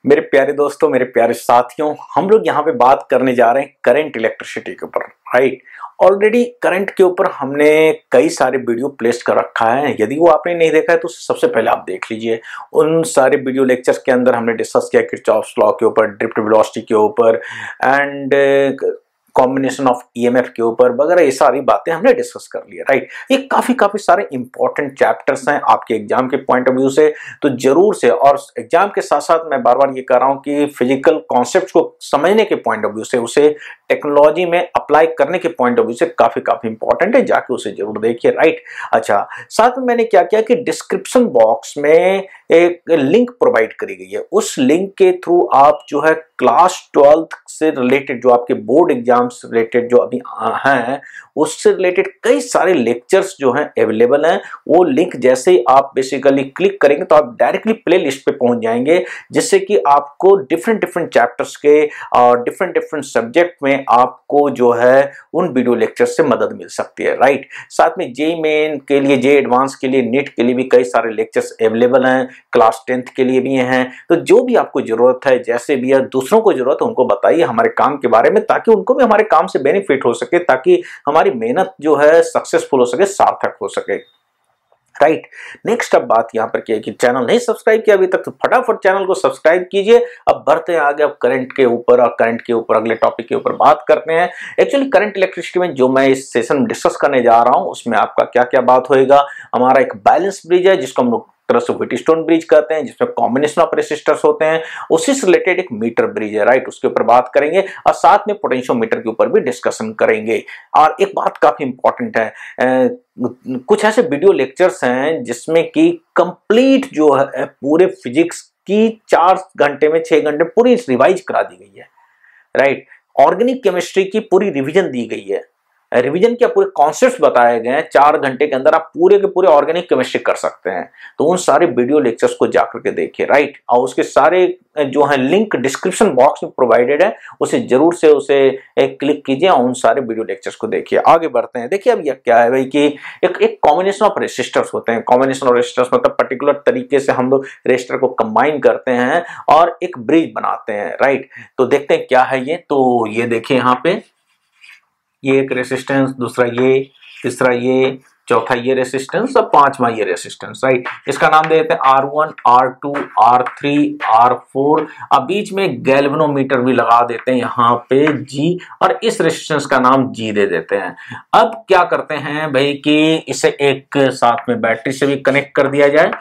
मेरे प्यारे दोस्तों, मेरे प्यारे साथियों, हम लोग यहाँ पे बात करने जा रहे हैं करंट इलेक्ट्रिसिटी के ऊपर। राइट, ऑलरेडी करंट के ऊपर हमने कई सारे वीडियो प्लेस कर रखा है। यदि वो आपने नहीं देखा है तो सबसे पहले आप देख लीजिए। उन सारे वीडियो लेक्चर्स के अंदर हमने डिस्कस किया किरचॉफ्स लॉ के ऊपर, ड्रिफ्ट वेलोसिटी के ऊपर एंड कॉम्बिनेशन ऑफ ईएमएफ के ऊपर वगैरह। ये सारी बातें हमने डिस्कस कर ली है। राइट, ये काफी सारे इंपॉर्टेंट चैप्टर्स हैं आपके एग्जाम के पॉइंट ऑफ व्यू से, तो जरूर से, और एग्जाम के साथ साथ मैं बार बार ये कह रहा हूं कि फिजिकल कॉन्सेप्ट को समझने के पॉइंट ऑफ व्यू से, उसे टेक्नोलॉजी में अप्लाई करने के पॉइंट ऑफ व्यू से काफी इंपॉर्टेंट है, जाके उसे जरूर देखिए। राइट, अच्छा, साथ में मैंने क्या किया कि डिस्क्रिप्शन बॉक्स में एक लिंक प्रोवाइड करी गई है। उस लिंक के थ्रू आप जो है क्लास 12th से रिलेटेड, जो आपके बोर्ड एग्जाम से रिलेटेड जो अभी हैं, उससे रिलेटेड कई सारे लेक्चर्स जो हैं अवेलेबल हैं। वो लिंक जैसे ही आप बेसिकली क्लिक करेंगे तो आप डायरेक्टली प्ले लिस्ट पे पहुंच जाएंगे, जिससे कि आपको डिफरेंट चैप्टर्स के और डिफरेंट सब्जेक्ट में आपको जो है उन वीडियो लेक्चर्स से मदद मिल सकती है। राइट, साथ में जेईई मेन के लिए, जेईई एडवांस के लिए, नीट के लिए भी कई सारे लेक्चर्स अवेलेबल हैं, क्लास 10th के लिए भी हैं। तो जो भी आपको जरूरत है, जैसे भी है दूसरों को जरूरत है, उनको बताइए हमारे काम के बारे में, ताकि उनको भी हमारे काम से बेनिफिट हो सके, ताकि हमारी मेहनत जो है सक्सेसफुल हो सके, सार्थक हो सके। राइट, नेक्स्ट अब बात यहां पर क्या है कि चैनल नहीं सब्सक्राइब किया अभी तक तो फटाफट चैनल को सब्सक्राइब कीजिए। अब बढ़ते हैं आगे, अब करंट के ऊपर, और करंट के ऊपर अगले टॉपिक के ऊपर बात करते हैं। एक्चुअली करंट इलेक्ट्रिसिटी में जो मैं इस सेशन में डिस्कस करने जा रहा हूं, उसमें आपका क्या क्या बात होएगा। हमारा एक बैलेंस ब्रिज है, जिसको हम लोग तरह से व्हीटस्टोन ब्रिज कहते हैं, जिसमें कॉम्बिनेशन ऑफ रेसिस्टर्स होते हैं। उसी से रिलेटेड एक मीटर ब्रिज है। राइट, उसके ऊपर बात करेंगे, और साथ में पोटेंशियोमीटर के ऊपर भी डिस्कशन करेंगे। और एक बात काफी इंपॉर्टेंट है, कुछ ऐसे वीडियो लेक्चर्स हैं जिसमें कि कंप्लीट जो है पूरे फिजिक्स की 4 घंटे में 6 घंटे पूरी रिवाइज करा दी गई है। राइट, ऑर्गेनिक केमिस्ट्री की पूरी रिवीजन दी गई है। रिवीजन के पूरे कॉन्सेप्ट्स बताए गए हैं। 4 घंटे के अंदर आप पूरे के पूरे ऑर्गेनिक केमिस्ट्री कर सकते हैं। तो उन सारे वीडियो लेक्चर्स को जाकर के देखिए। राइट, और उसके सारे जो है लिंक डिस्क्रिप्शन बॉक्स में प्रोवाइडेड है, उसे जरूर से क्लिक कीजिए और उन सारे वीडियो लेक्चर्स को देखिए। आगे बढ़ते हैं। देखिए अब यह क्या है भाई कि एक कॉम्बिनेशन ऑफ रेसिस्टर्स होते हैं। कॉम्बिनेशन ऑफ रेसिस्टर्स मतलब पर्टिकुलर तरीके से हम लोग रेसिस्टर को कंबाइन करते हैं और एक ब्रिज बनाते हैं। राइट, तो देखते हैं क्या है ये। तो ये देखिए यहाँ पे, ये एक रेसिस्टेंस, दूसरा ये, तीसरा ये, चौथा ये रेसिस्टेंस और पांचवा ये रेसिस्टेंस। राइट, इसका नाम दे देते हैं R1, R2, R3, R4। अब बीच में गैल्वेनोमीटर भी लगा देते हैं यहाँ पे G, और इस रेसिस्टेंस का नाम G दे देते हैं। अब क्या करते हैं भाई कि इसे एक साथ में बैटरी से भी कनेक्ट कर दिया जाए।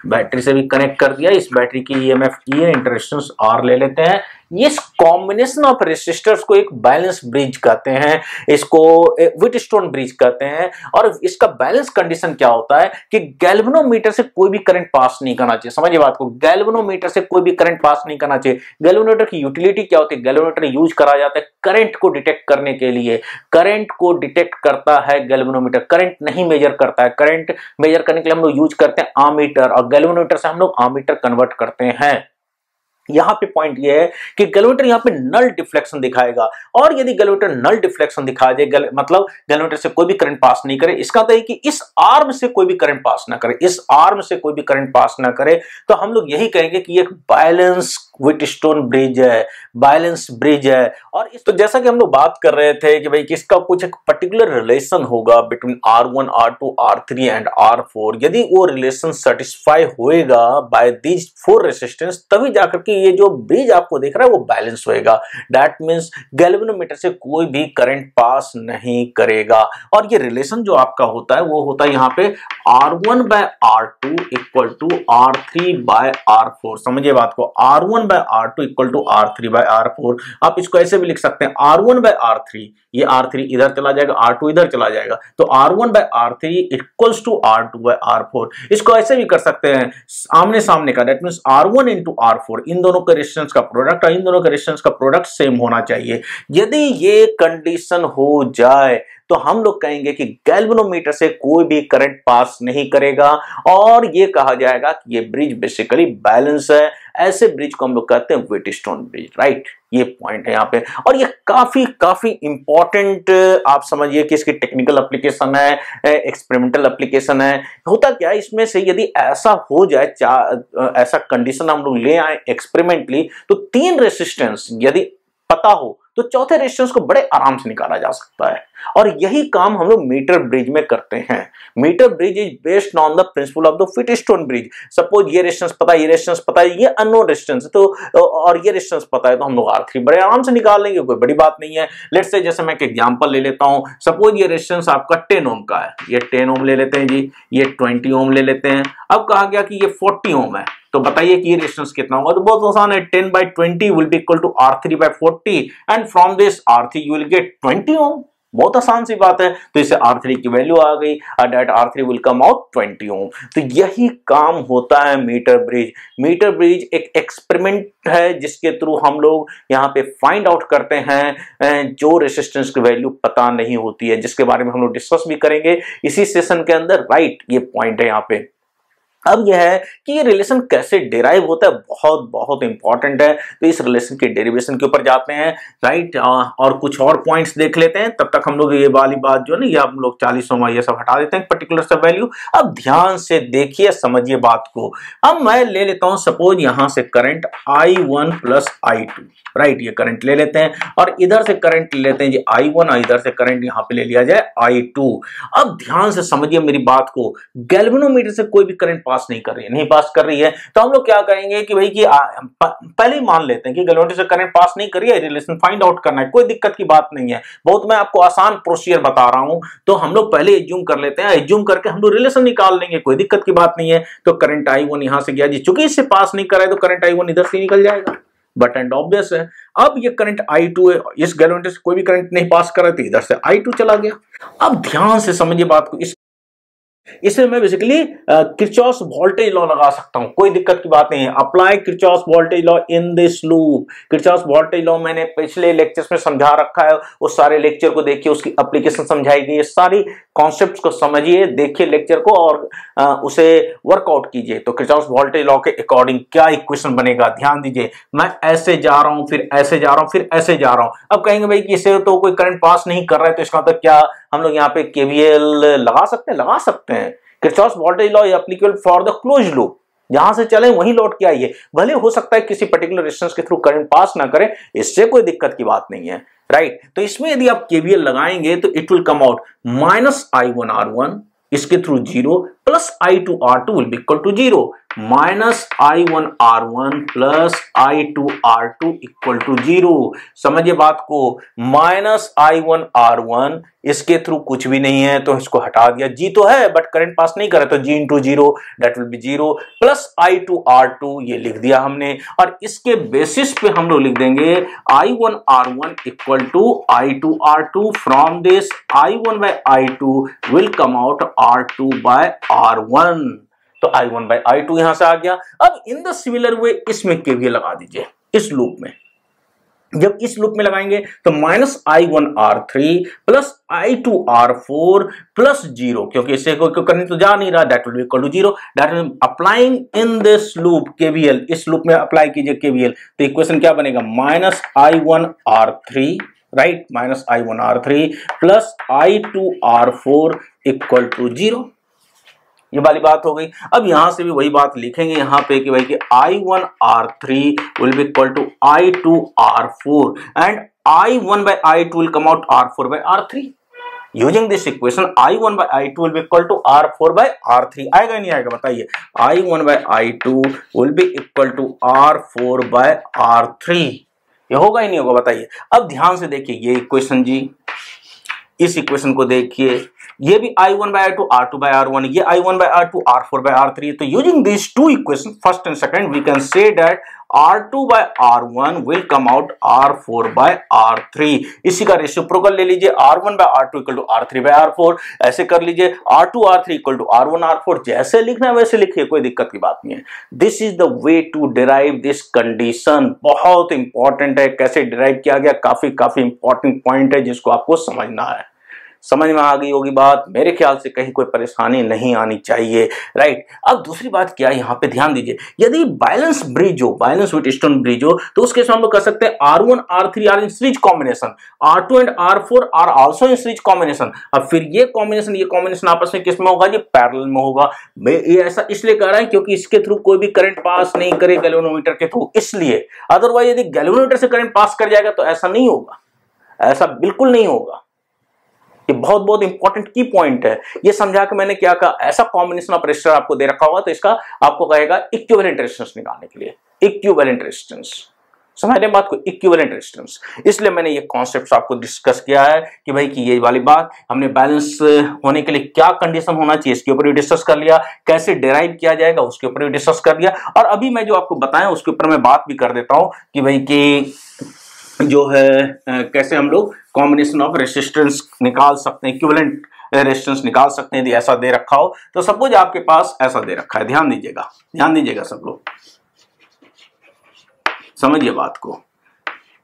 बैटरी से भी कनेक्ट कर दिया। इस बैटरी की ईएमएफ E है, इंटरेस्टेंस R ले लेते हैं। इस कॉम्बिनेशन ऑफ रेसिस्टर्स को एक बैलेंस ब्रिज कहते हैं, इसको व्हीटस्टोन ब्रिज कहते हैं। और इसका बैलेंस कंडीशन क्या होता है कि गैल्वेनोमीटर से कोई भी करंट पास नहीं करना चाहिए। समझिए बात को, गैल्वेनोमीटर से कोई भी करंट पास नहीं करना चाहिए। गैल्वेनोमीटर की यूटिलिटी क्या होती है? गैल्वेनोमीटर यूज करा जाता है करंट को डिटेक्ट करने के लिए। करंट को डिटेक्ट करता है गैल्वेनोमीटर, करंट नहीं मेजर करता है। करंट मेजर करने के लिए हम लोग यूज करते हैं आमीटर, और गैल्वेनोमीटर से हम लोग आमीटर कन्वर्ट करते हैं। यहां पे पॉइंट ये है कि गैल्वेनोमीटर यहां पे नल डिफ्लेक्शन दिखाएगा, और यदि गैल्वेनोमीटर नल डिफ्लेक्शन दिखा दे, मतलब गैल्वेनोमीटर से कोई भी करंट पास नहीं करे, इसका मतलब है कि इस आर्म से कोई भी करंट पास ना करे, इस आर्म से कोई भी करंट पास ना करे, तो हम लोग यही कहेंगे कि ये एक बैलेंस व्हीटस्टोन ब्रिज है, बैलेंस ब्रिज है। और इस तो जैसा कि हम लोग बात कर रहे थे कि भाई किसका कुछ एक पर्टिकुलर रिलेशन होगा between R1, R2, R3 and R4। यदि वो रिलेशन सेटिस्फाई होएगा बाय दीज 4 रेसिस्टेंस, तभी जाकर के ये जो ब्रिज आपको दिख रहा है वो बैलेंस होएगा। दैट मींस गैल्वेनोमीटर से कोई भी करंट पास नहीं करेगा। और ये रिलेशन जो आपका होता है वो होता है यहाँ पे R1 by R2 equal to R3 by R4। समझिए बात को, R1 by R2 equal to R3 by R4। आप इसको ऐसे भी लिख सकते हैं R1 by R3, ये R3 इधर चला जाएगा, R2 इधर चला जाएगा, तो R1 by R3 equals to R2 by R4। इसको ऐसे भी कर सकते हैं आमने सामने का, that means R1 into R4, इन दोनों के रेजिस्टेंस का प्रोडक्ट और इन दोनों के रेजिस्टेंस का प्रोडक्ट सेम होना चाहिए। यदि ये कंडीशन हो जाए तो हम लोग कहेंगे कि गैल्वेनोमीटर से कोई भी करंट पास नहीं करेगा और ये कहा जाएगा कि ये ब्रिज बेसिकली बैलेंस है। ऐसे ब्रिज को हम लोग कहते हैं व्हीटस्टोन ब्रिज, राइट। ये पॉइंट है यहाँ पे और ये काफी इंपॉर्टेंट आप समझिए कि इसकी टेक्निकल एप्लीकेशन है, एक्सपेरिमेंटल एप्लीकेशन है। होता क्या है इसमें से, यदि ऐसा हो जाए, ऐसा कंडीशन हम लोग ले आए एक्सपेरिमेंटली, तो 3 रेसिस्टेंस यदि पता हो तो चौथे रेजिस्टेंस को बड़े आराम से निकाला जा सकता है और यही काम हम लोग मीटर ब्रिज में करते हैं। Meter bridge is based on the principle of the Wheatstone bridge. Suppose ये रेजिस्टेंस पता है, ये रेजिस्टेंस पता है, ये अननोन रेजिस्टेंस है, तो और ये रेजिस्टेंस पता है, तो हम लोग R3 बड़े आराम से निकाल लेंगे, कोई बड़ी बात नहीं है। लेट्स से जैसे मैं एक एग्जांपल ले लेता हूं, सपोज ये रेजिस्टेंस आपका 10 ओम का है, ये 10 ओम ले लेते हैं जी, ये 20 ओम ले लेते हैं। अब कहा गया कि ये 40 ओम है, तो बताइए कि ये रेजिस्टेंस कितना होगा। तो बहुत आसान है, 10/20 will be equal to R3/40 and from this R3 you will get 20 ohm. बहुत आसान सी बात है, तो इससे R3 की वैल्यू आ गई, that R3 will come out 20 ओम। तो यही काम होता है मीटर ब्रिज। मीटर ब्रिज एक एक्सपेरिमेंट है जिसके थ्रू हम लोग यहाँ पे फाइंड आउट करते हैं जो रेजिस्टेंस की वैल्यू पता नहीं होती है, जिसके बारे में हम लोग डिस्कस भी करेंगे इसी सेशन के अंदर, राइट। ये पॉइंट है यहाँ पे। अब यह है कि ये रिलेशन कैसे डिराइव होता है, बहुत बहुत इंपॉर्टेंट है। तो इस रिलेशन के डेरिवेशन के ऊपर जाते हैं, राइट, और कुछ और पॉइंट्स देख लेते हैं। तब तक हम लोग ये वाली बात जो है ना, ये हम लोग 40 ओम ये सब हटा देते हैं, पर्टिकुलर सब वैल्यू। अब ध्यान से देखिए, समझिए बात को। अब मैं ले लेता हूं सपोज यहां से current I1 plus I2, right, ये करंट ले लेते हैं और इधर से करंट ले लेते हैं जी I1 और इधर से करंट यहां पे ले लिया जाए I2। अब ध्यान से समझिए मेरी बात को, गैल्वेनोमीटर से कोई भी करंट पास नहीं कर रही है, नहीं पास कर रही है, तो हम लोग क्या करेंगे कि भाई कि पहले ही मान लेते हैं कि गैल्वेनोमीटर से करंट पास नहीं कर रही है, रिलेशन फाइंड आउट करना है, कोई दिक्कत की बात नहीं है। बहुत मैं आपको आसान प्रोसीजर बता रहा हूं, तो हम लोग पहले एज्यूम कर लेते हैं, एज्यूम करके हम लोग रिलेशन निकाल लेंगे, कोई दिक्कत की बात नहीं है। तो करंट I1 यहां से गया जी, चूंकि इससे पास नहीं कर रहा है तो करंट I1 इधर से निकल जाएगा, बट एंड ऑब्वियस है। अब ये करंट I2 है, इस गैल्वेनोमीटर से कोई भी करंट नहीं पास कर रहा है तो इधर से I2 चला गया। अब ध्यान से समझिए बात को, इसे मैं बेसिकली किरचॉफ्स वोल्टेज लॉ लगा सकता हूं, कोई दिक्कत की बात नहीं है। Apply Kirchhoff's voltage law in this loop. Kirchhoff's voltage law मैंने पिछले लेक्चर्स में समझा रखा है, उस सारे लेक्चर को देखिए, उसकी एप्लीकेशन समझाई गई है। सारी कॉन्सेप्ट्स को समझिए, देखिए लेक्चर को और उसे वर्कआउट कीजिए। तो किरचॉफ्स वोल्टेज लॉ के अकॉर्डिंग क्या इक्वेशन बनेगा, ध्यान दीजिए। मैं ऐसे जा रहा हूं, फिर ऐसे जा रहा हूं, फिर ऐसे जा रहा हूं। अब कहेंगे भाई कि इसे तो कोई करंट पास नहीं कर रहा है, तो इसका मतलब क्या हम लोग यहाँ पे KVL लगा सकते हैं? लगा सकते हैं। Kirchhoff's voltage law applicable for the closed loop, जहां से चले वहीं लौट के आइए। भले हो सकता है किसी पर्टिकुलर रेजिस्टेंस के थ्रू करंट पास ना करे, इससे कोई दिक्कत की बात नहीं है, राइट। तो इसमें यदि आप KVL लगाएंगे तो it will come out -I1 R1 इसके through 0 plus I2 R2 will be equal to 0, -I1 R1 plus I2 R2 equal to 0। समझिए बात को, -I1 R1 इसके थ्रू कुछ भी नहीं है तो इसको हटा दिया, G तो है बट करंट पास नहीं करे, तो G into 0 that will B 0 plus I2 R2 ये लिख दिया हमने। और इसके बेसिस पे हम लोग लिख देंगे I1 R1 equal to I2 R2। From this I1 by I2 will come out R2 by R1। तो I1 बाय I2 यहां से आ गया। अब इन द सिमिलर वे इसमें KVL लगा दीजिए इस लूप में। जब इस लूप में लगाएंगे तो -I1 R3 plus I2 R4 plus 0, क्योंकि इससे कोई करंट तो जा नहीं रहा, that will be equal to 0। That means applying in this loop KVL, इस लूप में अप्लाई कीजिए KVL, तो इक्वेशन क्या बनेगा, -I1 R3, right, -I1 R3 plus I2 R4 equal to 0। ये वाली बात हो गई। अब यहां से भी वही बात लिखेंगे यहाँ पे कि भाई कि I1 R3 will be equal to I2 R4 and I1 by I2 will come out R4 by R3। Using this equation I1 by I2 will be equal to R4 by R3। आएगा या नहीं आएगा बताइए? I1 by I2 will be equal to R4 by R3। ये होगा ही नहीं होगा बताइए? अब ध्यान से देखिए ये इक्वेशन जी, इस इक्वेशन को देखिए, ये भी I1 by I2 R2 by R1, ये I1 by R2 R4 by R3। तो using this two equation first and second we can say that R2 by R1 will come out R4 by R3। इसी का reciprocal ले लीजिए, R1 by R2 equal to R3 by R4। ऐसे कर लीजिए, R2 R3 equal to R1 R4। जैसे लिखना है वैसे लिखिए, कोई दिक्कत की बात नहीं है। This is the way to derive this condition. बहुत इंपॉर्टेंट है कैसे डिराइव किया गया, काफी इंपॉर्टेंट पॉइंट है जिसको आपको समझना है। समझ में आ गई होगी बात, मेरे ख्याल से कहीं कोई परेशानी नहीं आनी चाहिए, राइट। अब दूसरी बात क्या है, यहाँ पे ध्यान दीजिए, यदि बैलेंस ब्रिज हो, बैलेंस विथ स्टोन ब्रिज हो, तो उसके साथ हम लोग कह सकते हैं R1 R3 are in series combination, R2 and R4 are also in series combination. अब फिर ये कॉम्बिनेशन आपस में किस में होगा जी, पैरेलल में होगा। ये ऐसा इसलिए कह रहा है क्योंकि इसके थ्रू कोई भी करंट पास नहीं करे गैल्वेनोमीटर के थ्रू, इसलिए। अदरवाइज यदि गैल्वेनोमीटर से करंट पास कर जाएगा तो ऐसा नहीं होगा, ऐसा बिल्कुल नहीं होगा। ये बहुत बहुत इंपॉर्टेंट की पॉइंट है। ये समझा के मैंने क्या कहा, ऐसा कॉम्बिनेशन ऑफ रेजिस्टर आपको दे रखा होगा तो इसका आपको कहेगा इक्विवेलेंट रेजिस्टेंस निकालने के लिए, इक्विवेलेंट रेजिस्टेंस। समझ रहे बात को, इक्विवेलेंट रेजिस्टेंस। इसलिए मैंने ये कॉन्सेप्ट आपको डिस्कस किया है कि भाई कि ये वाली बात हमने बैलेंस होने के लिए क्या कंडीशन होना चाहिए, इसके ऊपर भी डिस्कस कर लिया, कैसे डिराइव किया जाएगा उसके ऊपर भी डिस्कस कर लिया, और अभी मैं जो आपको बताया उसके ऊपर मैं बात भी कर देता हूं कि भाई कि जो है कैसे हम लोग कॉम्बिनेशन ऑफ रेजिस्टेंस निकाल सकते हैं, इक्विवेलेंट रेजिस्टेंस निकाल सकते हैं यदि ऐसा दे रखा हो। तो सपोज आपके पास ऐसा दे रखा है, ध्यान दीजिएगा सब लोग, समझिए बात को,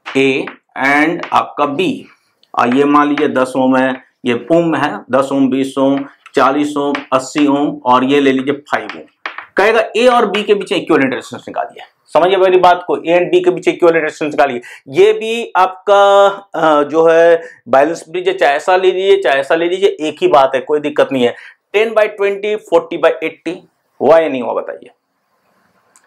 A एंड आपका B, ये मान लीजिए 10 ओम है, ये ओम है, 10 ओम 20 ओम 40 ओम 80 ओम, और ये ले लीजिए 5 ओम। कहेगा A और B के बीच इक्विवेलेंट रेजिस्टेंस निकालिए। समझिए मेरी बात को, A एंड B के बीच इक्विवेलेंट रेजिस्टेंस निकालिए। ये भी आपका जो है बैलेंस ब्रिज है, चाहे ऐसा ले लीजिए चाहे ऐसा ले लीजिए, एक ही बात है, कोई दिक्कत नहीं है। 10/20 40/80 हुआ या नहीं हुआ बताइए,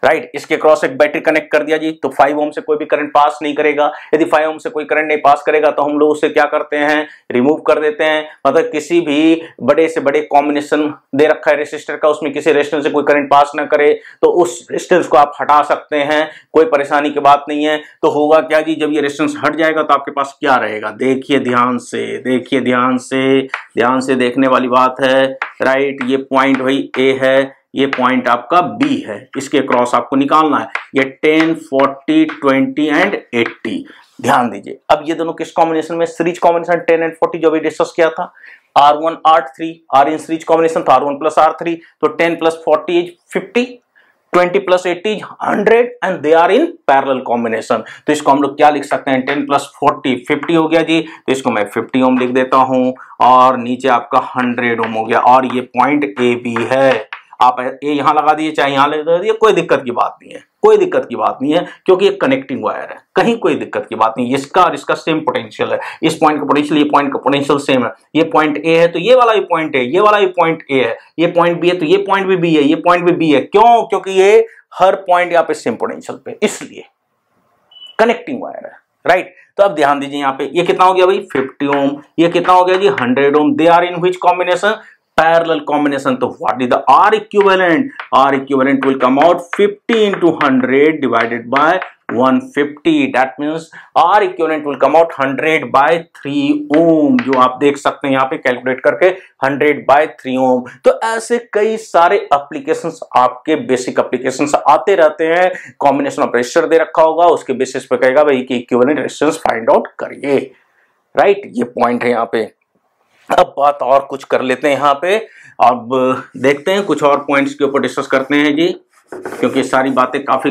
राइट। इसके क्रॉस एक बैटरी कनेक्ट कर दिया जी, तो 5 ओम से कोई भी करंट पास नहीं करेगा। यदि 5 ओम से कोई करंट नहीं पास करेगा तो हम लोग उसे क्या करते हैं, रिमूव कर देते हैं। मतलब किसी भी बड़े से बड़े कॉम्बिनेशन दे रखा है रेजिस्टर का, उसमें किसी रेजिस्टेंस से कोई करंट पास ना करे तो उस रेजिस्टेंस को आप हटा सकते हैं, कोई परेशानी की बात नहीं है। तो होगा क्या जी, जब ये रेजिस्टेंस हट जाएगा तो आपके पास क्या रहेगा, देखिए ध्यान से देखने वाली बात है, राइट। ये पॉइंट भाई A है, ये पॉइंट आपका B है, इसके क्रॉस आपको निकालना है। ये 10 40 20 एंड 80, ध्यान दीजिए। अब ये दोनों किस कॉम्बिनेशन में, सीरीज कॉम्बिनेशन 10 एंड 40 जो भी डिस्कस किया था, R1 R3 are in series combination, तो R1 प्लस R3, तो 10 plus 40 is 50, 20 plus 80 is 100 and they are in parallel combination. तो इसको हम लोग क्या लिख सकते हैं, 10 प्लस 40 50 हो गया जी, तो इसको मैं 50 ओम लिख देता हूं, और नीचे आपका 100 ओम हो गया, और ये पॉइंट AB है। आप ए यहां लगा दीजिए चाहे यहां लगा दीजिए, कोई दिक्कत की बात नहीं है, क्योंकि ये कनेक्टिंग वायर है, कहीं कोई दिक्कत की बात नहीं। इसका और इसका सेम पोटेंशियल है, इस पॉइंट का पोटेंशियल ये पॉइंट का पोटेंशियल सेम है। ये पॉइंट A है तो ये वाला भी पॉइंट है, ये वाला भी पॉइंट A है, ये पॉइंट B है तो ये पॉइंट भी B है, ये पॉइंट भी B है। क्यों? क्योंकि ये हर पॉइंट यहाँ पे सेम पोटेंशियल पे, इसलिए कनेक्टिंग वायर है, राइट। तो अब ध्यान दीजिए यहाँ पे, ये कितना हो गया भाई 50 ओम, ये कितना हो गया जी 100 ohm. They are in which combination, parallel combination. तो what is the R equivalent? R equivalent will come out 50 into 100 divided by 150. That means R equivalent will come out 100 by 3 ohm, जो आप देख सकते हैं यहाँ पे कैलकुलेट करके 100 by 3 ohm। तो ऐसे कई सारे एप्लीकेशंस, आपके बेसिक एप्लीकेशंस आते रहते हैं। कॉम्बिनेशन ऑफ रेजिस्टर दे रखा होगा, उसके बेसिस पे कहेगा भाई कि इक्विवेलेंट रेजिस्टेंस फाइंड आउट करिए, राइट। ये पॉइंट है यहाँ पे। अब बात और कुछ कर लेते हैं यहाँ पे, अब देखते हैं कुछ और पॉइंट्स के ऊपर डिस्कस करते हैं जी, क्योंकि सारी बातें काफी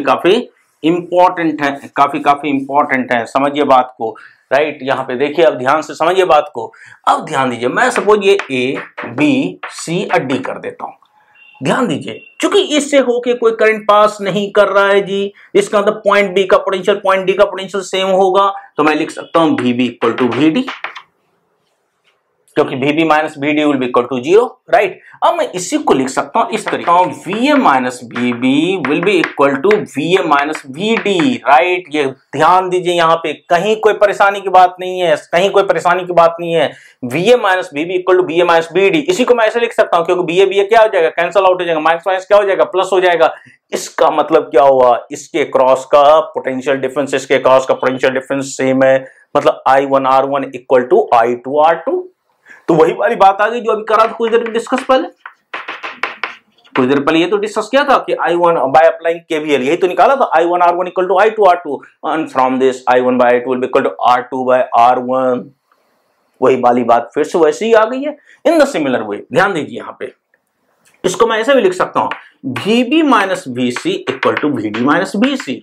इंपॉर्टेंट हैं, समझिए बात को, राइट। यहाँ पे देखिए, अब ध्यान से समझिए बात को। अब ध्यान दीजिए, मैं सपोज ये A B C और D कर देता हूं, ध्यान दीजिए, क्योंकि इससे होके कोई करंट पास नहीं कर रहा है जी, इसका मतलब पॉइंट B का पोटेंशियल पॉइंट D का पोटेंशियल सेम होगा, तो मैं लिख सकता हूं VB इक्वल टू VD, क्योंकि VB minus VD will be equal to 0, right. अब मैं इसी को लिख सकता हूं इस तरीके, VA minus VB will be equal to VA minus VD, right. ये ध्यान दीजिए, यहाँ पे कहीं कोई परेशानी की बात नहीं है, VA minus VB equal to VA minus VD। इसी को मैं ऐसे लिख सकता हूं, क्योंकि VA क्या हो जाएगा, कैंसल आउट हो जाएगा, माइनस माइनस क्या हो जाएगा, प्लस हो जाएगा। इसका मतलब क्या हुआ, इसके क्रॉस का पोटेंशियल डिफरेंस, इसके क्रॉस का पोटेंशियल डिफरेंस सेम है, मतलब I1 R1 equal to I2 R2। तो वही वाली बात आ गई जो अभी करा था कुछ देर डिस्कस पहले, ये तो डिस्कस किया था कि I1 बाय अप्लाइंग KVL, यही तो निकाला था, I1 R1 equal to I2 R2, and from this I1 by I2 will be equal to R2 by R1। वही वाली बात फिर से वैसे ही आ गई है इन द सिमिलर वे। ध्यान दीजिए, यहाँ पे इसको मैं ऐसे भी लिख सकता हूं, VB minus VC equal to VD minus VC,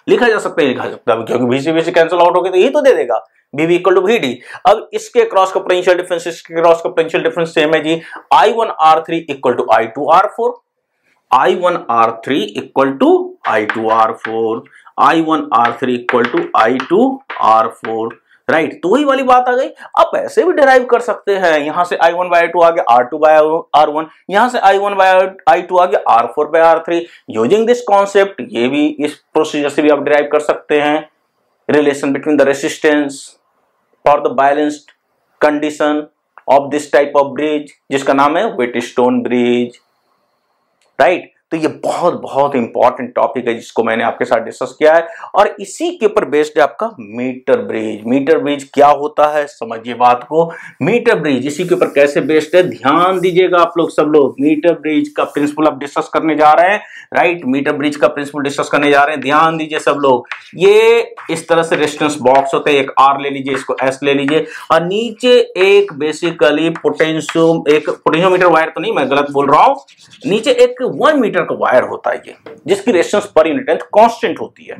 लिखा जा सकता है, क्योंकि VC कैंसिल आउट हो गया तो यही तो दे देगा, VV इक्वल टू VD। अब इसके क्रॉस का पोटेंशियल डिफरेंस, इसके क्रॉस का पोटेंशियल डिफरेंस सेम है जी, I1R3 equal to I2R4, I1R3 equal to I2R4, I1R3 equal to I2R4, right. तो वही वाली बात आ गई। आप ऐसे भी डिराइव कर सकते हैं, यहां से I1 बाय I2 आ गया R2 बाय R1, यहां से I1 बाय I2 आ गया R4 by R3। Using this concept, ये भी इस प्रोसीजर से भी आप डिराइव कर सकते हैं relation between the resistance for the balanced condition of this type of bridge, जिसका नाम है व्हीटस्टोन ब्रिज, राइट। तो ये बहुत बहुत इंपॉर्टेंट टॉपिक है जिसको मैंने आपके साथ डिस्कस किया है, और इसी के ऊपर बेस्ड है आपका मीटर ब्रिज। मीटर ब्रिज क्या होता है, समझिए बात को। मीटर ब्रिज इसी के ऊपर कैसे बेस्ड है, ध्यान दीजिएगा आप लोग सब लोग। मीटर ब्रिज का प्रिंसिपल आप डिस्कस करने जा रहे हैं, राइट। मीटर ब्रिज का प्रिंसिपल डिस्कस करने जा रहे हैं, ध्यान दीजिए सब लोग। ये इस तरह से रेजिस्टेंस बॉक्स होते हैं, एक R ले लीजिए, इसको S ले लीजिए, और नीचे एक बेसिकली पोटेंशियोमीटर वायर, तो नहीं मैं गलत बोल रहा हूं, नीचे एक 1 मीटर का वायर होता है ये, जिसकी resistance per unit length constant होती है,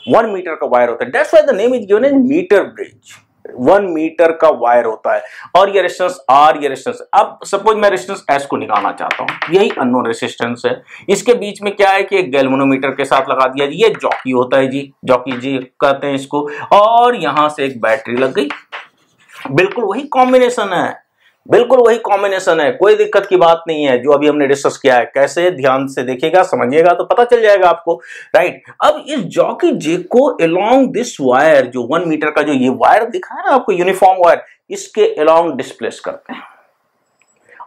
1 मीटर का वायर होता है। That's why the name is given as meter bridge. 1 meter का वायर होता है, और ये रेजिस्टेंस R, ये रेजिस्टेंस। अब सपोज मैं रेजिस्टेंस S को निकालना चाहता हूं, यही अननोन रेजिस्टेंस है। इसके बीच में क्या है कि एक गैल्वेनोमीटर के साथ लगा दिया, ये जॉकी होता है जी, जॉकी जी कहते हैं इसको, और यहां से एक बैटरी लग गई। बिल्कुल वही कॉम्बिनेशन है, बिल्कुल वही कॉम्बिनेशन है, कोई दिक्कत की बात नहीं है जो अभी हमने डिस्कस किया है। कैसे, ध्यान से देखिएगा, समझिएगा तो पता चल जाएगा आपको, राइट। अब इस जॉकी जे को अलोंग दिस वायर, जो 1 मीटर का जो ये वायर दिखा है ना आपको, यूनिफॉर्म वायर, इसके अलोंग डिस्प्लेस करते हैं,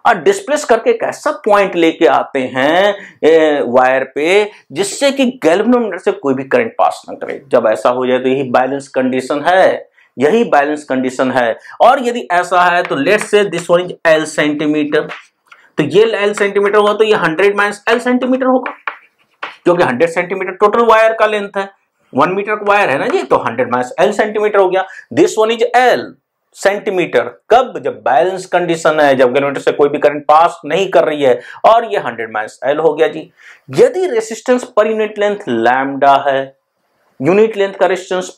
और डिस्प्लेस करके एक ऐसा पॉइंट लेके आते हैं वायर पे जिससे कि गैल्वेनोमीटर से कोई भी करंट पास ना करे। जब ऐसा हो जाए तो यही बैलेंस कंडीशन है, यही बैलेंस कंडीशन है। और यदि ऐसा है तो let's say this one is L centimetre, तो ये L सेंटीमीटर हुआ तो ये 100 माइनस L सेंटीमीटर होगा, क्योंकि 100 सेंटीमीटर टोटल वायर का लेंथ है, 1 मीटर का वायर है ना जी, तो 100 माइनस L सेंटीमीटर हो गया। This one is L centimetre, कब, जब बैलेंस कंडीशन है, जब गैल्वेनोमीटर से कोई भी करंट पास नहीं कर रही है, और ये 100 माइनस L हो गया जी। यदि resistance per unit length lambda है, यूनिट लेंथ का रेजिस्टेंस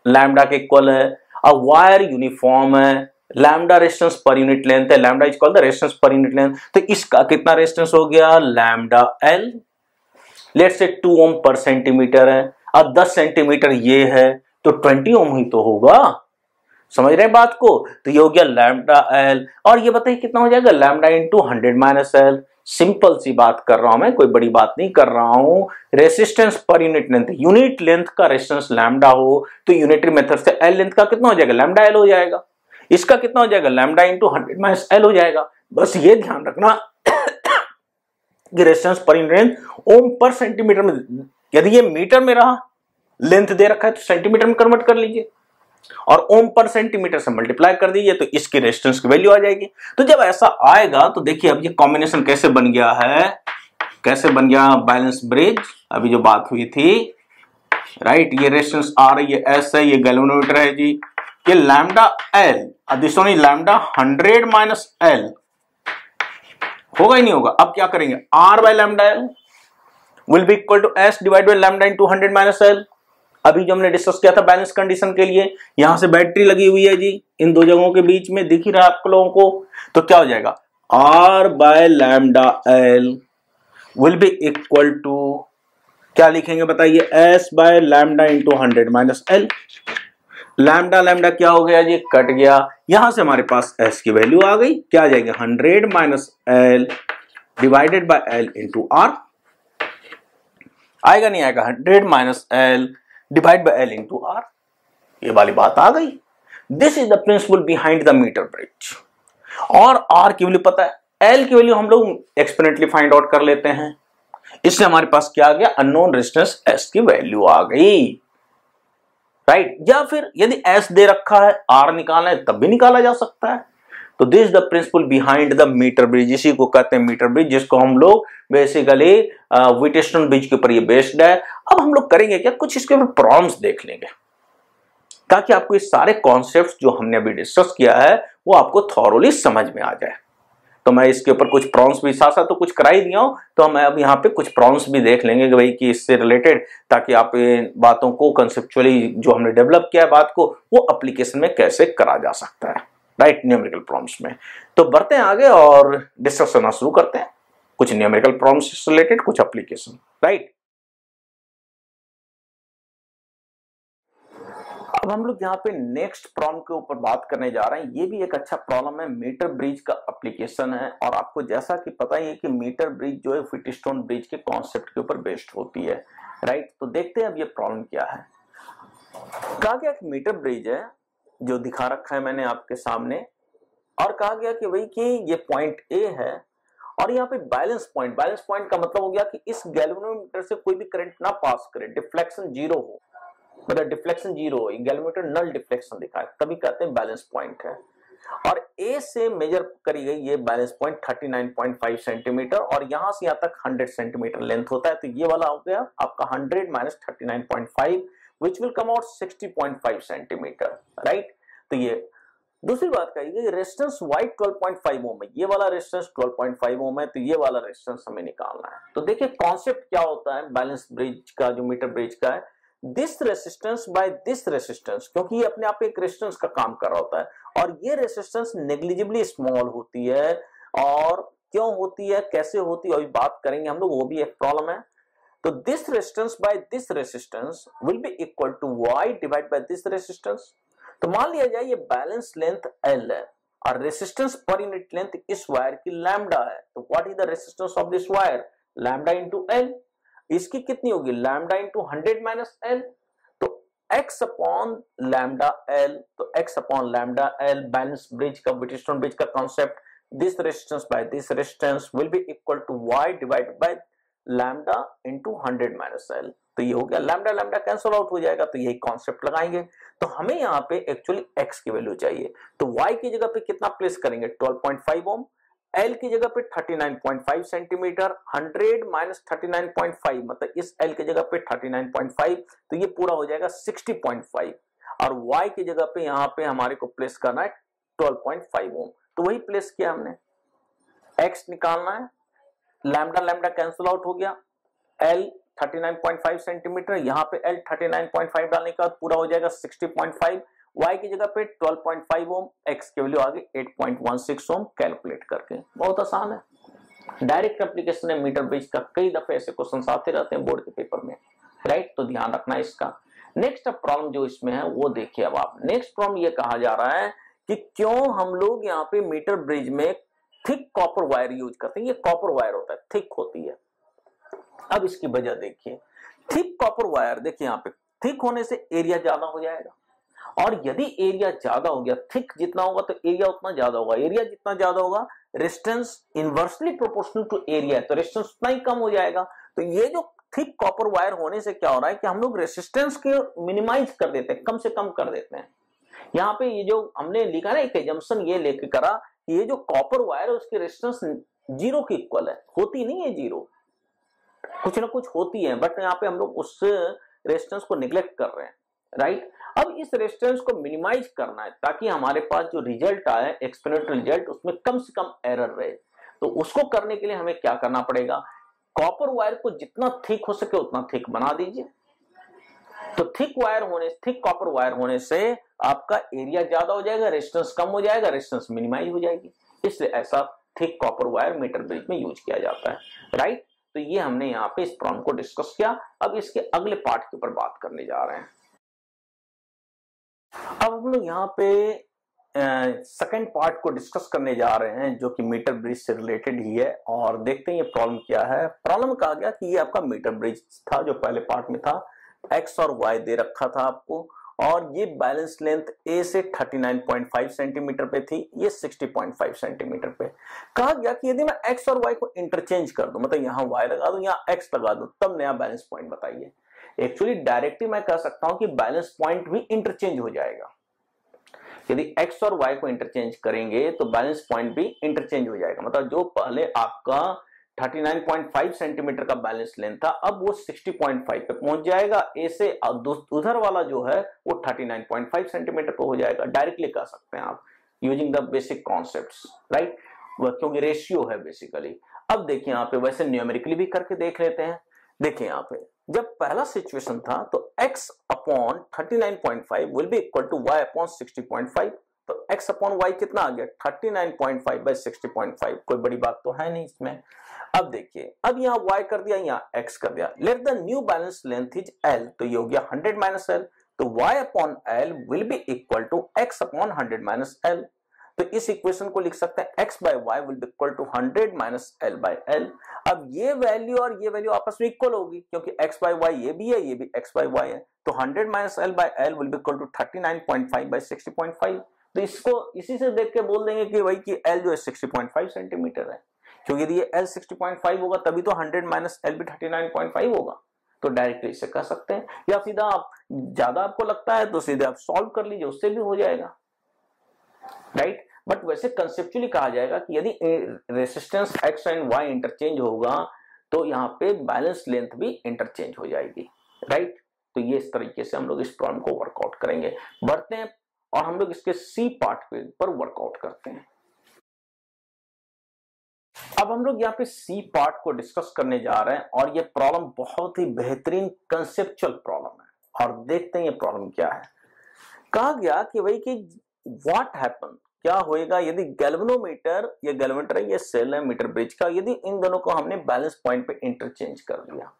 लैम्डा के इक्वल है, अब वायर यूनिफॉर्म है, lambda resistance per unit length है, lambda is called the resistance per unit length, तो इसका कितना रेजिस्टेंस हो गया, लैम्डा L, लेट्स से 2 ओम पर सेंटीमीटर है। अब 10 सेंटीमीटर ये है तो 20 ओम ही तो होगा, समझ रहे हैं बात को। तो ये हो गया लैम्डा L, और ये बताइए कितना हो जाएगा, lambda into 100 minus L। Simple सी बात कर रहा हूं मैं, कोई बड़ी बात नहीं कर रहा हूं। रेसिस्टेंस पर यूनिट लेंथ, यूनिट लेंथ का रेजिस्टेंस लैम्डा हो तो यूनिटरी मेथड से L लेंथ का कितना हो जाएगा, लैम्डा L हो जाएगा। इसका कितना हो जाएगा, लैम्डा इंटू 100 माइनस L हो जाएगा। बस ये ध्यान रखना कि रेजिस्टेंस पर यूनिट लेंथ ओम पर सेंटीमीटर में, यदि ये मीटर में रहा, लेंथ दे रखा है तो सेंटीमीटर में कन्वर्ट कर लीजिए, और ओम पर सेंटीमीटर से मल्टीप्लाई कर दीजिए तो इसकी रेजिस्टेंस की वैल्यू आ जाएगी। तो जब ऐसा आएगा तो देखिए अब ये कॉम्बिनेशन कैसे बन गया है, कैसे बन गया बैलेंस ब्रिज, अभी जो बात हुई थी, राइट। ये रेजिस्टेंस R है, ये S है, ये गैल्वेनोमीटर है जी, ये lambda L, this one is lambda 100 minus L, होगा ही नहीं होगा। अब क्या करेंगे, R by lambda L will be equal to S divide by lambda into 100 minus L। अभी जो हमने डिस्कस किया था बैलेंस कंडीशन के लिए, यहां से बैटरी लगी हुई है जी, इन दो जगहों के बीच में, दिख ही रहा है आप लोगों को, तो क्या हो जाएगा, R by lambda L will be equal to, क्या लिखेंगे बताइए, S by lambda into 100 minus L। Lambda lambda क्या हो गया जी, कट गया, यहां से हमारे पास S की वैल्यू आ गई, क्या आ जाएगा, 100 minus L divided by L into R। आएगा नहीं आएगा, 100 minus L divide by L into R, ये वाली बात आ गई। This is the principle behind the meter bridge. और R की वैल्यू पता है, L की वैल्यू हम लोग एक्सपेरिमेंटली फाइंड आउट कर लेते हैं, इससे हमारे पास क्या आ गया, अननोन रेजिस्टेंस S की वैल्यू आ गई, राइट। या फिर यदि S दे रखा है, R निकालना है, तब भी निकाला जा सकता है। तो this the principle behind the meter bridge, इसी को कहते हैं मीटर ब्रिज, जिसको हम लोग बेसिकली व्हीटस्टोन ब्रिज के ऊपर ये बेस्ड है। अब हम लोग करेंगे क्या, कुछ इसके ऊपर प्रॉब्लम्स देख लेंगे, ताकि आपको ये सारे कॉन्सेप्ट्स जो हमने अभी डिस्कस किया है वो आपको थॉरोली समझ में आ जाए। तो मैं इसके ऊपर कुछ प्रॉब्लम्स भी साथ साथ तो कुछ करा ही दिया हूं, तो मैं अब यहाँ पे कुछ प्रॉब्लम्स भी देख लेंगे कि भाई कि इससे रिलेटेड, ताकि आप इन बातों को कंसेप्चुअली जो हमने डेवलप किया है बात को वो एप्लीकेशन में कैसे करा जा सकता है, राइट, न्यूमेरिकल प्रॉब्लम्स में। तो बढ़ते हैं आगे और डिस्कस करना शुरू करते हैं कुछ न्यूमेरिकल प्रॉब्लम्स से रिलेटेड, कुछ एप्लीकेशन, राइट। अब हम लोग यहाँ पे नेक्स्ट प्रॉब्लम के ऊपर बात करने जा रहे हैं। ये भी एक अच्छा प्रॉब्लम है, मीटर ब्रिज का एप्लीकेशन है, और आपको जैसा कि पता ही है कि मीटर ब्रिज जो है व्हीटस्टोन ब्रिज के कॉन्सेप्ट के ऊपर बेस्ड होती है, राइट। तो देखते हैं अब ये प्रॉब्लम क्या है। कहा गया कि मीटर ब्रिज है जो दिखा रखा है मैंने आपके सामने, और कहा गया कि भाई कि ये पॉइंट ए है और यहाँ पे बैलेंस पॉइंट का मतलब हो गया कि इस गैल्वेनोमीटर से कोई भी करंट ना पास करे, डिफ्लेक्शन जीरो हो, मतलब डिफ्लेक्शन जीरो हो, गैल्वेनोमीटर नल डिफ्लेक्शन दिखाए, तभी कहते हैं बैलेंस पॉइंट है। और ए से मेजर करी गई ये बैलेंस पॉइंट 39.5 सेंटीमीटर, और यहां से यहां तक 100 सेंटीमीटर लेंथ होता है, तो ये वाला हो गया आपका 100 minus 39.5 which will come out 60.5 centimetre, right. तो ये दूसरी बात कही गई रेजिस्टेंस वाई 12.5 ओम है, ये वाला रेजिस्टेंस 12.5 ओम है, तो ये वाला रेजिस्टेंस हमें निकालना है। तो देखिए कॉन्सेप्ट क्या होता है बैलेंस ब्रिज का, जो मीटर ब्रिज का है, this resistance by this resistance, क्योंकि ये अपने आप एक रेजिस्टेंस का काम कर रहा होता है, और ये रेजिस्टेंस नेग्लिजिबली स्मॉल होती है, और क्यों होती है, कैसे होती है, अभी बात करेंगे हम लोग, वो भी एक प्रॉब्लम है। तो this resistance by this resistance will be equal to Y divide by this resistance. तो मान लिया जाए ये बैलेंस लेंथ L है और रेजिस्टेंस पर यूनिट लेंथ इस वायर की लैम्डा है, तो what is the resistance of this wire, lambda into L। इसकी कितनी होगी, लैम्डा इनटू 100 माइनस L, तो x अपॉन लैम्डा L, तो x upon lambda L balance bridge का, व्हीटस्टोन ब्रिज का concept, this resistance by this resistance will be equal to y divided by lambda into 100 minus L। तो ये हो गया, lambda lambda cancel out हो जाएगा, तो यही कॉन्सेप्ट लगाएंगे। तो हमें यहाँ पे एक्चुअली x की वैल्यू चाहिए, तो y की जगह पे कितना प्लेस करेंगे, 12.5 ओम, L की जगह पे 39.5 सेंटीमीटर, 100 माइनस 39.5 मतलब इस L की जगह पे 39.5, तो ये पूरा हो जाएगा 60.5, और y की जगह पे यहाँ पे हमारे को प्लेस करना है 12.5 ओम, तो वही प्लेस किया हमने। x निकालना है, लैम्डा लैम्डा कैंसिल आउट हो गया, L 39.5 सेंटीमीटर, यहाँ पे L 39.5 डालने के बाद पूरा हो जाएगा 60.5, y की जगह पे 12.5 ओम, x की वैल्यू आ गई 8.16 ओम, कैलकुलेट करके। बहुत आसान है, डायरेक्ट एप्लीकेशन है मीटर ब्रिज का, कई दफे ऐसे क्वेश्चन आते रहते हैं बोर्ड के पेपर में, राइट, तो ध्यान रखना इसका। नेक्स्ट प्रॉब्लम जो इसमें है वो देखिए अब आप, नेक्स्ट प्रॉब्लम ये कहा जा रहा है कि क्यों हम लोग यहाँ पे मीटर ब्रिज में थिक कॉपर वायर यूज करते हैं। ये कॉपर वायर होता है, थिक होती है। अब इसकी वजह देखिए, थिक कॉपर वायर, देखिए यहाँ पे थिक होने से एरिया ज्यादा हो जाएगा, और यदि एरिया ज्यादा हो गया, थिक जितना होगा तो एरिया उतना ज्यादा होगा, एरिया जितना ज्यादा होगा resistance inversely proportional to area है, तो रेजिस्टेंस उतना ही कम हो जाएगा। तो ये जो थिक कॉपर वायर होने से क्या हो रहा है कि हम लोग रेजिस्टेंस के मिनिमाइज कर देते हैं, कम से कम कर देते हैं। यहाँ पे ये जो हमने लिखा ना एक एजम्पशन ये लेके करा कि ये जो कॉपर वायर है उसकी रेजिस्टेंस जीरो की इक्वल है, होती नहीं है जीरो, कुछ ना कुछ होती है, बट यहाँ पे हम लोग उस रेजिस्टेंस को निग्लेक्ट कर रहे हैं, राइट। अब इस रेजिस्टेंस को मिनिमाइज करना है ताकि हमारे पास जो रिजल्ट आए एक्सपोनेंशियल रिजल्ट उसमें कम से कम एरर रहे। तो उसको करने के लिए हमें क्या करना पड़ेगा, कॉपर वायर को जितना थिक हो सके उतना थिक बना दीजिए। तो थिक कॉपर वायर होने से आपका एरिया ज्यादा हो जाएगा, रेजिस्टेंस कम हो जाएगा, रेजिस्टेंस मिनिमाइज हो जाएगी, इसलिए ऐसा thick copper wire meter bridge में यूज किया जाता है, राइट। तो ये हमने यहाँ पे इस प्रॉब्लम को डिस्कस किया। अब इसके अगले पार्ट के ऊपर बात करने जा रहे हैं। अब हम लोग यहाँ पे सेकंड पार्ट को डिस्कस करने जा रहे हैं जो कि मीटर ब्रिज से रिलेटेड ही है, और देखते हैं ये प्रॉब्लम क्या है। प्रॉब्लम कहा गया कि ये आपका मीटर ब्रिज था जो पहले पार्ट में था, एक्स और वाई दे रखा था आपको, और ये बैलेंस लेंथ ए से 39.5 सेंटीमीटर पे थी, ये 60.5 सेंटीमीटर पे। कहा गया कि यदि मैं एक्स और वाई को इंटरचेंज कर दूं, मतलब यहाँ वाई लगा दूं यहाँ एक्स लगा दूं, तब नया बैलेंस पॉइंट बताइए। एक्चुअली डायरेक्टली मैं कह सकता हूं कि बैलेंस पॉइंट भी इंटरचेंज हो जाएगा। यदि x और y को इंटरचेंज करेंगे तो बैलेंस पॉइंट भी इंटरचेंज हो जाएगा, मतलब जो पहले आपका 39.5 सेंटीमीटर का बैलेंस लेंथ था अब वो 60.5 पे पहुंच जाएगा ए से, उधर वाला जो है वो 39.5 सेंटीमीटर पे हो जाएगा। डायरेक्टली कह सकते हैं आप using the basic concepts, right. वह क्योंकि रेशियो है बेसिकली। अब देखिए यहाँ पे वैसे न्यूमेरिकली भी करके देख लेते हैं। देखिए यहाँ पे जब पहला सिचुएशन था तो x upon 39.5 will be equal to y upon 60.5। तो x अपॉन y कितना आ गया 39.5 बाई 60.5, कोई बड़ी बात तो है नहीं इसमें। अब देखिए अब यहाँ y कर दिया, यहाँ x कर दिया। Let the new balance length is l, तो ये हो गया 100 माइनस l, तो y upon l will be equal to x upon 100 minus l। तो इस इक्वेशन को लिख सकते हैं x by Y will be equal to 100 minus l by l। अब ये वैल्यू और ये वैल्यू आपस में इक्वल होगी क्योंकि x बाय वाई ये भी है, ये भी x बाय वाई है, तो 100 minus l by l will be equal to 39.5 by 60.5। तो इसको इसी से देख के बोल देंगे कि भाई कि l जो है 60.5 सेंटीमीटर है, क्योंकि यदि ये l 60.5 होगा तभी तो 100 माइनस l भी 39.5 होगा। तो डायरेक्टली इसे कर सकते हैं, या सीधा आप ज्यादा आपको लगता है तो सीधे आप सॉल्व कर लीजिए, उससे भी हो जाएगा, राइट। बट वैसे कंसेप्चुअली कहा जाएगा कि यदि resistance x and y interchange होगा तो यहाँ पे बैलेंस लेंथ भी इंटरचेंज हो जाएगी, राइट। तो ये इस तरीके से हम लोग इस प्रॉब्लम को वर्कआउट करेंगे। बढ़ते हैं और हम लोग इसके सी पार्ट पर वर्कआउट करते हैं। अब हम लोग यहाँ पे सी पार्ट को डिस्कस करने जा रहे हैं और ये प्रॉब्लम बहुत ही बेहतरीन कंसेप्चुअल प्रॉब्लम है और देखते हैं ये प्रॉब्लम क्या है। कहा गया कि भाई कि व्हाट हैपन, क्या होएगा यदि गैल्वेनोमीटर, ये गैल्वेनोमीटर है, ये सेल है मीटर ब्रिज का, यदि इन दोनों को हमने बैलेंस पॉइंट पे इंटरचेंज कर दिया,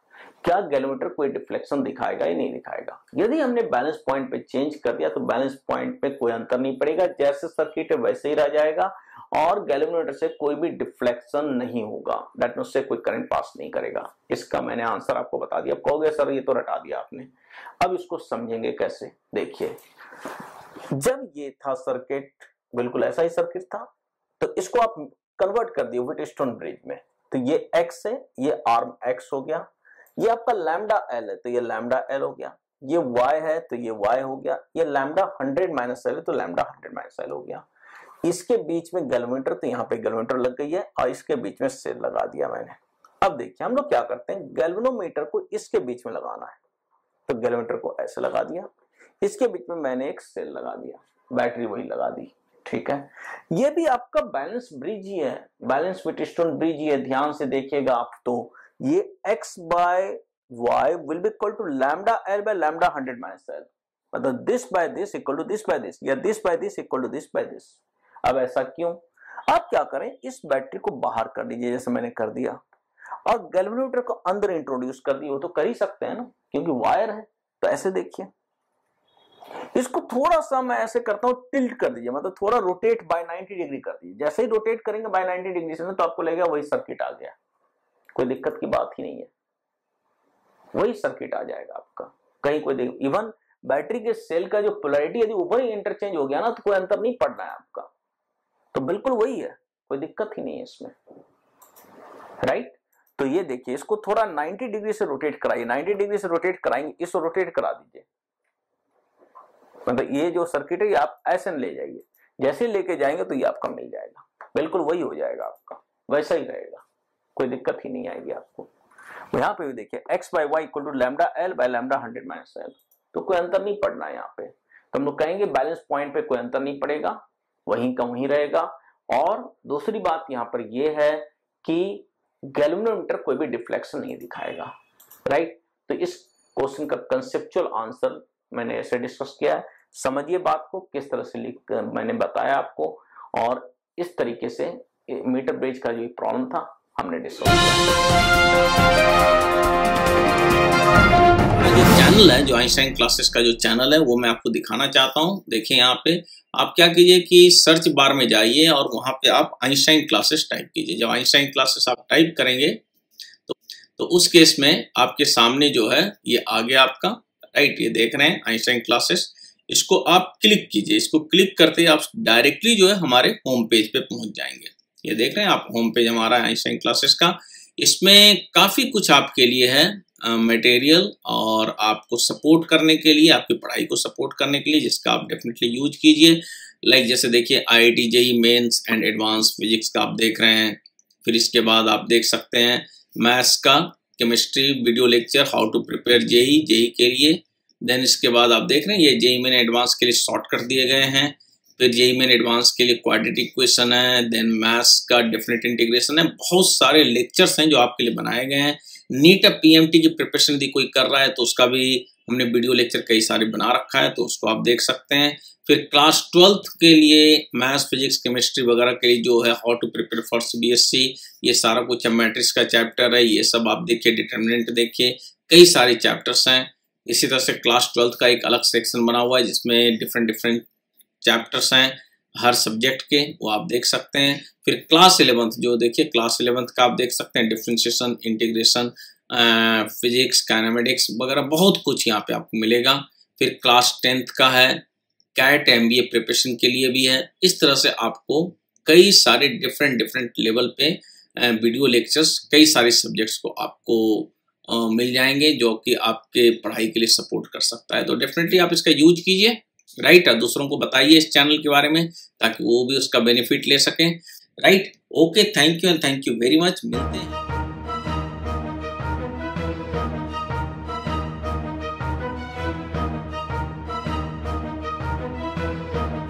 क्या गैल्वेनोमीटर कोई डिफ्लेक्शन दिखाएगा या नहीं दिखाएगा। यदि हमने बैलेंस पॉइंट पे चेंज कर दिया तो बैलेंस पॉइंट पे कोई अंतर नहीं पड़ेगा, जैसे सर्किट है वैसे ही रह जाएगा और गैल्वेनोमीटर से कोई भी डिफ्लेक्शन नहीं होगा, दैट मींस से कोई करंट पास नहीं करेगा। इसका मैंने आंसर आपको बता दिया। कहोगे सर ये तो रटा दिया आपने, अब इसको समझेंगे कैसे। देखिए जब ये था सर्किट, बिल्कुल ऐसा ही सर्किट था, तो इसको आप कन्वर्ट कर दिए व्हीटस्टोन ब्रिज में, तो ये x है, ये आर्म x हो गया, ये आपका लैम्डा l है तो ये लैम्डा l हो गया, ये y है तो ये y हो गया, ये लैम्डा 100 माइनस l है तो लैम्डा 100 माइनस l हो गया। इसके बीच में गैल्वेनोमीटर, तो यहाँ पे गैल्वेनोमीटर लग गई है और इसके बीच में सेल लगा दिया मैंने। अब देखिए हम लोग क्या करते हैं, गैल्वेनोमीटर को इसके बीच में लगाना है, तो गैल्वेनोमीटर को ऐसे लगा दिया, इसके बीच में मैंने एक सेल लगा दिया, बैटरी वही लगा दी, ठीक है। ये भी आपका बैलेंस ब्रिज ही है, बैलेंस व्हीटस्टोन ब्रिज ही है, ध्यान से देखिएगा आप। तो ये x by y will be equal to lambda l by lambda 100 minus l, मतलब this by this equal to this by this, या this by this equal to this by this. अब ऐसा क्यों, आप क्या करें, इस बैटरी को बाहर कर दीजिए जैसे मैंने कर दिया, और गैल्वेनोमीटर को अंदर इंट्रोड्यूस कर दिए, वो तो कर ही सकते हैं ना क्योंकि वायर है। तो ऐसे देखिए, इसको थोड़ा सा मैं ऐसे करता हूं, टिल्ट कर दीजिए, मतलब थोड़ा रोटेट बाय 90 डिग्री कर दीजिए। जैसे ही रोटेट करेंगे बाय 90 डिग्री से ना, तो आपको लगेगा वही सर्किट आ गया, कोई दिक्कत की बात ही नहीं है, वही सर्किट आ जाएगा आपका। कहीं कोई इवन बैटरी के सेल का जो पोलैरिटी यदि ऊपर ही इंटरचेंज हो गया ना, तो कोई अंतर नहीं पड़ना है आपका, तो बिल्कुल वही है, कोई दिक्कत ही नहीं है इसमें, राइट। तो ये देखिए, इसको थोड़ा 90 डिग्री से रोटेट कराइए, 90 डिग्री से रोटेट कराएंगे, इसको रोटेट करा दीजिए, मतलब ये जो सर्किट है ये आप ऐसे ले जाइए, जैसे लेके जाएंगे तो ये आपका मिल जाएगा, बिल्कुल वही हो जाएगा आपका, वैसा ही रहेगा, कोई दिक्कत ही नहीं आएगी आपको। यहाँ पे भी देखिए x by Y equal to lambda l by lambda 100 minus l, तो कोई अंतर नहीं पड़ना है यहाँ पे, तो हम लोग कहेंगे बैलेंस पॉइंट पे कोई अंतर नहीं पड़ेगा, वहीं का वहीं रहेगा। और दूसरी बात यहाँ पर यह है कि गैल्वेनोमीटर कोई भी डिफ्लेक्शन नहीं दिखाएगा, राइट। तो इस क्वेश्चन का कंसेप्चुअल आंसर मैंने ऐसे डिस्कस किया है। समझिए बात को किस तरह से लिख मैंने बताया आपको, और इस तरीके से मीटर ब्रिज का जो प्रॉब्लम था हमने डिस्कस जो चैनल है, जो आइंस्टाइन क्लासेस का जो चैनल है, वो मैं आपको दिखाना चाहता हूँ। देखिए यहाँ पे आप क्या कीजिए कि सर्च बार में जाइए और वहाँ पे आप आइंस्टाइन क्लासेस टाइप कीजिए। जब आइंस्टाइन क्लासेस आप टाइप करेंगे तो उस केस में आपके सामने जो है ये आ गया आपका, राइट। ये देख रहे हैं आइंस्टाइन क्लासेस, इसको आप क्लिक कीजिए। इसको क्लिक करते ही आप डायरेक्टली जो है हमारे होम पेज पे पहुंच जाएंगे। ये देख रहे हैं आप, होम पेज हमारा है आइंस्टाइन क्लासेस का। इसमें काफ़ी कुछ आपके लिए है मटेरियल, और आपको सपोर्ट करने के लिए, आपकी पढ़ाई को सपोर्ट करने के लिए, जिसका आप डेफिनेटली यूज कीजिए। लाइक जैसे देखिए IIT JEE mains and advance physics का आप देख रहे हैं, फिर इसके बाद आप देख सकते हैं मैथ्स का, chemistry video lecture, how to prepare JEE के लिए। देन इसके बाद आप देख रहे हैं ये JEE मेन एडवांस के लिए शॉर्ट कर दिए गए हैं। फिर जेईई मेन एडवांस के लिए क्वाड्रेटिक इक्वेशन है, देन मैथ्स का डेफिनेट इंटीग्रेशन है। बहुत सारे लेक्चर्स हैं जो आपके लिए बनाए गए हैं। नीट पीएमटी की प्रिपरेशन यदि कोई कर रहा है तो उसका भी हमने वीडियो लेक्चर कई सारे बना रखा है, तो उसको आप देख सकते हैं। फिर क्लास 12th के लिए मैथ्स, फिजिक्स, केमिस्ट्री वगैरह के लिए जो है how to prepare for CBSE, ये सारा कुछ मैट्रिक्स का चैप्टर है, ये सब आप देखिए। डिटरमिनेंट देखिए, कई सारे चैप्टर्स हैं। इसी तरह से क्लास 12th का एक अलग सेक्शन बना हुआ है जिसमें डिफरेंट चैप्टर्स हैं हर सब्जेक्ट के, वो आप देख सकते हैं। फिर क्लास 11th जो देखिए, क्लास 11th का आप देख सकते हैं डिफरेंशिएशन, इंटीग्रेशन, फिजिक्स, काइनेमेटिक्स वगैरह बहुत कुछ यहाँ पे आपको मिलेगा। फिर क्लास 10th का है, कैट एमबीए प्रिपरेशन के लिए भी है। इस तरह से आपको कई सारे डिफरेंट लेवल पे वीडियो लेक्चर्स कई सारे सब्जेक्ट्स को आपको मिल जाएंगे जो कि आपके पढ़ाई के लिए सपोर्ट कर सकता है। तो डेफिनेटली आप इसका यूज कीजिए, राइट। दूसरों को बताइए इस चैनल के बारे में ताकि वो भी उसका बेनिफिट ले सकें, right. Okay, thank you and thank you very much. मिलते हैं।